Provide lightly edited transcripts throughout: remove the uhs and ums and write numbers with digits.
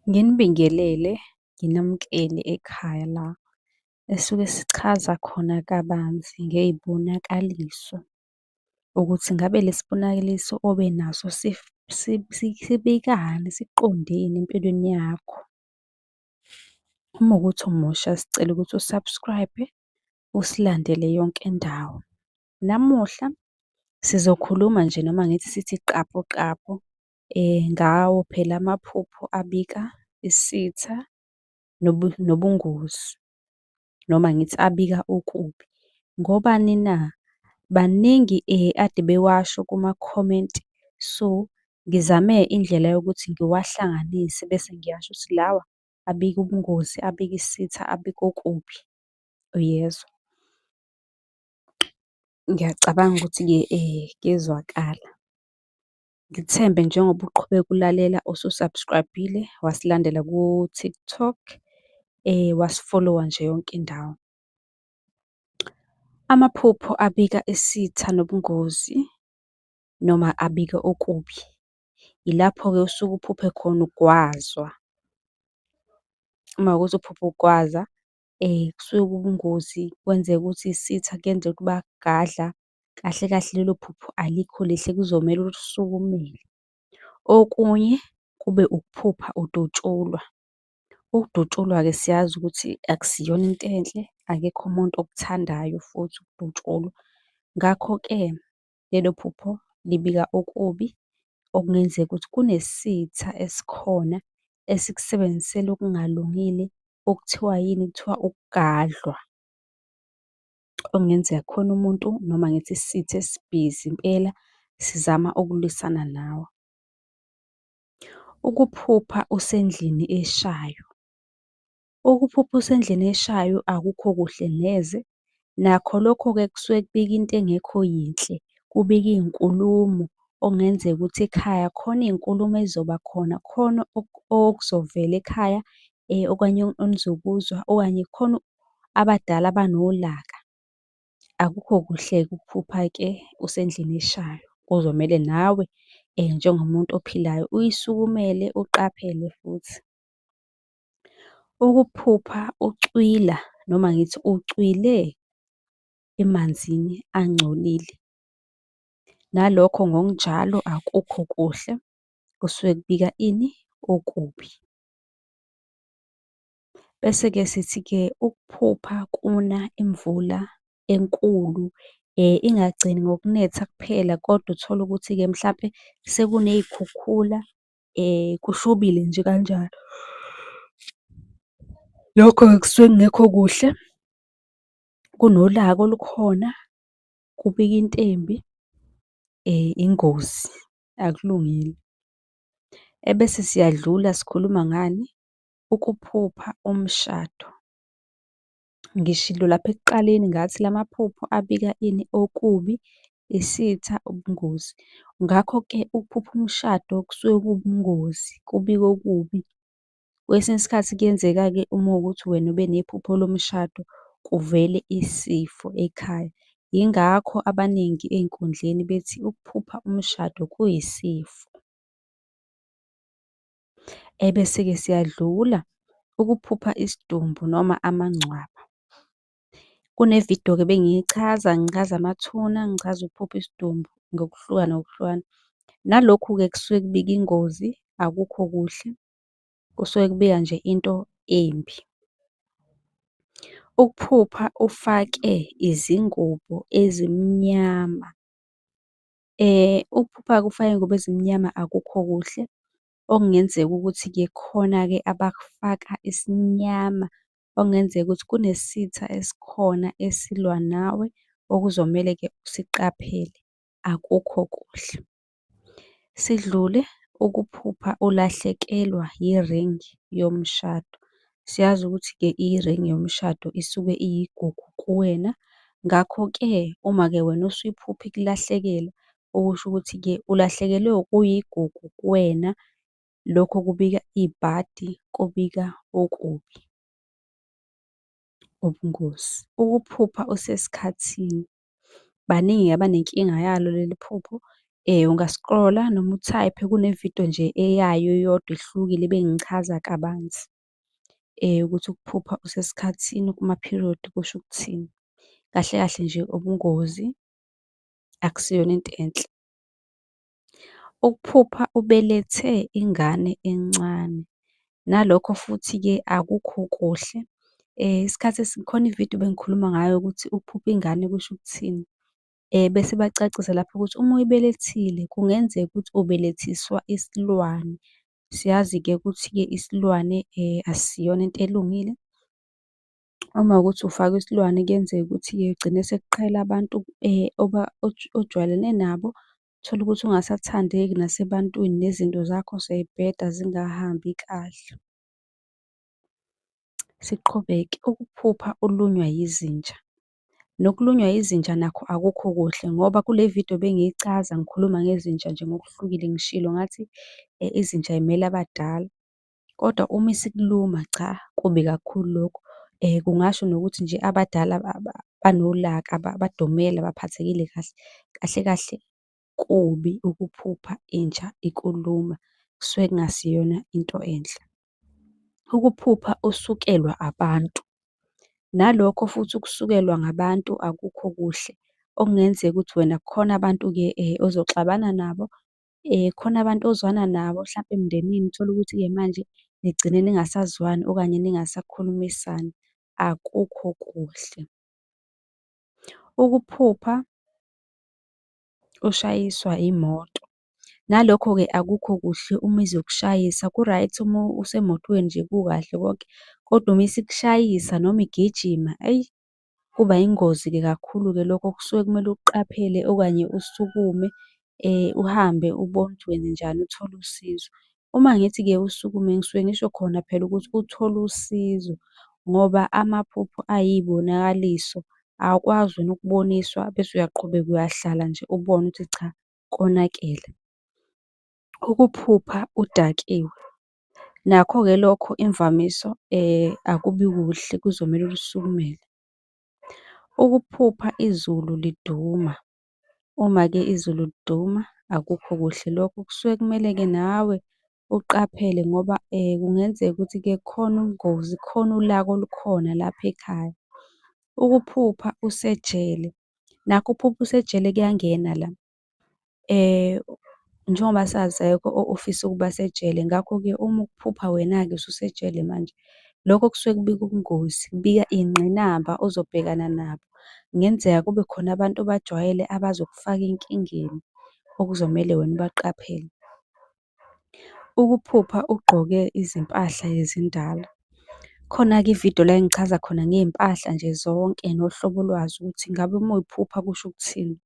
Nginibingelele, nginamkele ekhaya la esuke sichaza khona kabanzi ngey'bonakaliso ukuthi ngabe lesi bonakaliso obenaso sibekani, siqondeni empilweni yakho. Uma wukuthi umusha sicela ukuthi u-subscribe-e, usilandele yonke indawo. Namuhla sizokhuluma nje noma ngithi sithi qabu qabu ngawo phela amaphupho abika isitha nobungozi, noma ngithi abika okubi. Ngobani na? Baningi ade bewasho kuma-comment, so ngizame indlela yokuthi ngiwahlanganise bese ngiyasho ukuthi lawa abika ubungozi, abika isitha, abika okubi. Uyezwa? Ngiyacabanga ukuthi-ke kuyezwakala. Ngithembe njengoba uqhubeka ulalela usu-subscribe-ile, wasilandela ku-TikTok, wasi-follow-a nje yonke indawo. Amaphupho abika isitha nobungozi noma abika okubi, ilapho-ke usuke uphuphe khona ugwazwa. Uma kuwukuthi uphupha ugwaza, kusuke kubungozi, kwenzeka ukuthi isitha kuyenzeka ukuthi bakugadla, kahle kahle lelo phupho alikho lihle kuzomele ulisukumele. Okunye kube ukuphupha udutshulwa. Ukudutshulwa-ke siyazi ukuthi akusiyona into enhle, akekho umuntu okuthandayo futhi ukudutshulwa. Ngakho-ke lelo phupho libika okubi, okungenzeka ukuthi kunesitha esikhona esikusebenzisela okungalungile okuthiwa yini? Kuthiwa ukugadlwa. Okungenzeka kukhona umuntu noma ngithi isitha esibhizi impela sizama ukulwisana nawe. Ukuphupha usendlini eshayo. Ukuphupha usendlini eshayo akukho kuhle neze. Nakho lokho-ke kusuke kubika into engekho yinhle, kubika iy'nkulumo okungenzeka ukuthi ekhaya khona iy'nkulumo ey'zoba khona, khona okuzovela ekhaya okanye onizokuzwa, okanye khona abadala abanolaka. Akukho kuhle-ke ukuphupha-ke usendlini eshayo. Kuzomele nawe njengomuntu ophilayo uyisukumele, uqaphele futhi. Ukuphupha ucwila noma ngithi ucwile emanzini angcolile, nalokho ngokunjalo akukho kuhle, kusuke kubika ini? Okubi. Bese-ke sithi-ke ukuphupha kuna imvula enkulu, ingagcini ngokunetha kuphela kodwa uthole ukuthi-ke mhlampe sekuney'khukhula, kushubile nje kanjalo. Lokho-ke kusuke kungekho kuhle, kunolaka olukhona, kubika into embi, ingozi, akulungile. Ebese siyadlula sikhuluma ngani? Ukuphupha umshado. Ngishilo lapha ekuqaleni ngathi la maphupho abika ini? Okubi, isitha, ubungozi. Ngakho-ke ukuphupha umshado kusuke kuwubungozi, kubika okubi. Kwesinye isikhathi kuyenzeka-ke uma kuwukuthi wena ube nephupho lomshado kuvele isifo ekhaya. Yingakho abaningi ey'nkundleni bethi ukuphupha umshado kuyisifo. Ebese-ke siyadlula ukuphupha isidumbu noma amangcwaba. Kune-video-ke bengiyichaza, ngichaza amathuna, ngichaza ukuphupha isidumbu ngokuhlukana ngokuhlukana. Nalokhu-ke kusuke kubika ingozi, akukho kuhle, kusuke kubika nje into embi. Ukuphupha ufake izingubo ezimnyama. Ukuphupha-ke ufake iy'ngubo ezimnyama akukho kuhle, okungenzeka ukuthi-ke khona-ke abakufaka isimnyama, okungenzeka ukuthi kunesitha esikhona esilwa nawe okuzomele-ke usiqaphele, akukho kuhle. Sidlule ukuphupha ulahlekelwa yi-ring yomshado. Siyazi ukuthi-ke i-ring yomshado isuke iyigugu kuwena. Ngakho-ke uma-ke wena usuyiphupha ikulahlekela, okusho ukuthi-ke ulahlekelwe okuyigugu kuwena. Lokho kubika ibhadi, kubika okubi, ubungozi. Ukuphupha usesikhathini. Baningi abanenkinga yalo leli phupho, Unga-scroll-a noma uthayiphe kunevidiyo nje eyayo eyodwa ehlukile bengichaza kabanzi ukuthi ukuphupha usesikhathini kuma-period kusho ukuthini. Kahle kahle nje ubungozi akusiyona into enhle. Ukuphupha ubelethe ingane encane, nalokho futhi-ke akukho kuhle. Isikhathi khona ividiyo bengikhuluma ngayo ukuthi ukuphupha ingane kusho ukuthini. Bese bacacisa lapho ukuthi uma uyibelethile kungenzeka ukuthi ubelethiswa isilwane. Siyazi-ke ukuthi-ke isilwane asiyona into elungile. Uma kuwukuthi ufakwe isilwane kuyenzeka ukuthi-ke ugcine sekuqhela abantu ojwayelene nabo, uthole ukuthi ungasathandeki nasebantwini nezinto zakho sey'bheda zingahambi kahle. Siqhubeke, ukuphupha ulunywa yizinja. Nokulunywa yizinja nakho akukho kuhle ngoba kule vidiyo bengiyichaza ngikhuluma ngezinja nje ngokuhlukile ngishilo ngathi izinja y'mele abadala. Kodwa uma isikuluma cha, kubi kakhulu lokho. Kungasho nokuthi nje abadala banolaka, badomele, abaphathekile kahle. Kahle kahle kubi ukuphupha inja ikuluma, kusuke kungasiyona into enhle. Ukuphupha usukelwa abantu, nalokho futhi ukusukelwa ngabantu akukho kuhle. Okungenzeka ukuthi wena kukhona abantu-ke ozoxabana nabo, khona abantu ozwana nabo hlampe emndenini, uthole ukuthi-ke manje nigcine ningasazwani okanye ningasakhulumisani, akukho kuhle. Ukuphupha ushayiswa imoto, nalokho-ke akukho kuhle uma izokushayisa. Ku-right uma usemotweni nje kukahle konke, kodwa uma isikushayisa noma igijima, eyi kuba yingozi-ke kakhulu-ke lokho. Kusuke kumele uqaphele okanye usukume uhambe ubone ukuthi wenzenjani uthole usizo. Uma ngithi-ke usukume ngisuke ngisho khona phela ukuthi uthole usizo ngoba amaphupho ayiy'bonakaliso, awukwazi wena ukuboniswa bese uyaqhubeka uyahlala nje ubone ukuthi cha konakele. Ukuphupha udakiwe, nakho-ke lokho imvamiso akubi kuhle kuzomele ulisukumele. Ukuphupha izulu liduma, uma-ke izulu liduma akukho kuhle lokho. Kusuke kumele-ke nawe uqaphele ngoba kungenzeka ukuthi-ke kukhona ubungozi, kukhona ulaka olukhona lapha ekhaya. Ukuphupha usejele, nakho ukuphupha usejele kuyangena la. Njengoba sazi akekho ofisa ukuba sejele, ngakho-ke uma ukuphupha wena-ke ususejele manje, lokho kusuke kubika ubungozi, kubika iy'ngqinamba ozobhekana nabo. Kungenzeka kube khona abantu obajwayele abazokufaka enkingeni okuzomele wena ubaqaphele. Ukuphupha ugqoke izimpahla ezindala, khona-ke ividiyo la engichaza khona ngey'mpahla nje zonke nohlobo lwazo ukuthi ngabe uma uy'phupha kusho ukuthini.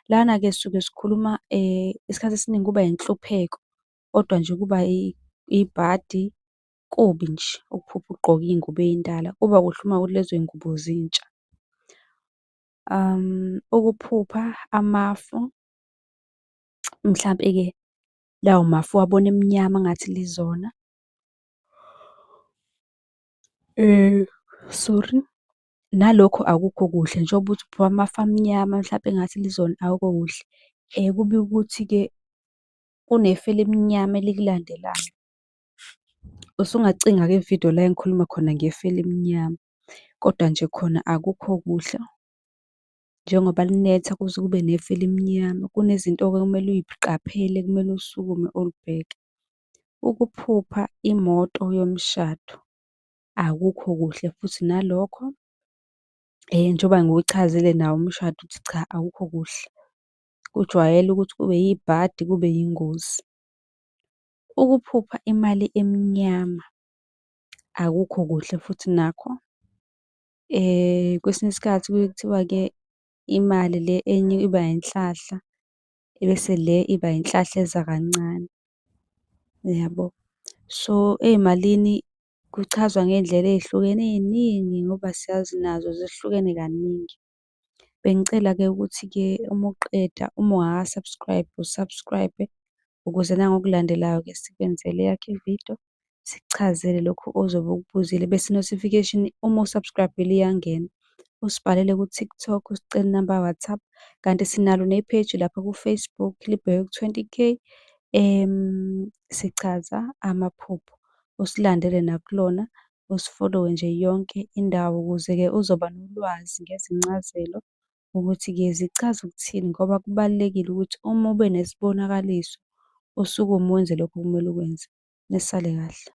Lana-ke sisuke sikhuluma isikhathi esiningi kuba yinhlupheko, kodwa nje kuba ibhadi, kubi nje ukuphupha ugqoke iy'ngubo ey'ndala, kuba kuhle uma kuwukuthi lezo y'ngubo zintsha. Ukuphupha amafu, mhlampe-ke lawo mafu uwabona emnyama engathi lizona. Sorry, nalokho akukho kuhle njengoba uthi uphuka amafu amnyama mhlampe engathi lizona akukho kuhle. Kubi ukuthi-ke kunefu elimnyama elikulandelayo. Usungacinga-ke ividiyo la engikhuluma khona ngefu elimnyama, kodwa nje khona akukho kuhle njengoba linetha kuze kube nefu elimnyama. Kunezinto-ke okumele uy'qaphele, kumele usukume ulibheke. Ukuphupha imoto yomshado, akukho kuhle futhi nalokho njengoba ngiwuchazile nawo umshado ukuthi cha akukho kuhle. Kujwayele ukuthi kube yibhadi, kube yingozi. Ukuphupha imali emnyama, akukho kuhle futhi nakho. Kwesinye isikhathi kuye kuthiwa-ke imali le enye iba yinhlahla, ebese le iba yinhlahla eza kancane, yabo. So ey'malini kuchazwa ngey'ndlela ey'hlukene ey'ningi ngoba siyazi nazo zihlukene kaningi. Bengicela-ke ukuthi-ke uma uqeda, uma ungaka-subscribe u-subscribe ukuze nangokulandelayo-ke sikwenzele eyakho ividiyo, sikuchazele lokhu ozobe ukubuzile bese i-notification uma u-subscribe-ile iyangena. usibhalele ku-TikTok, usicele inamba ka-WhatsApp. Kanti sinalo ne-page lapha ku-Facebook libheke ku-20K, Sichaza Amaphupho. Usilandele nakulona, usifolowe nje yonke indawo ukuze-ke uzoba nolwazi ngezincazelo ukuthi-ke zichaza ukuthini ngoba kubalulekile ukuthi uma ube nesibonakaliso usuke wenze lokho okumele ukwenze. Nisale kahle.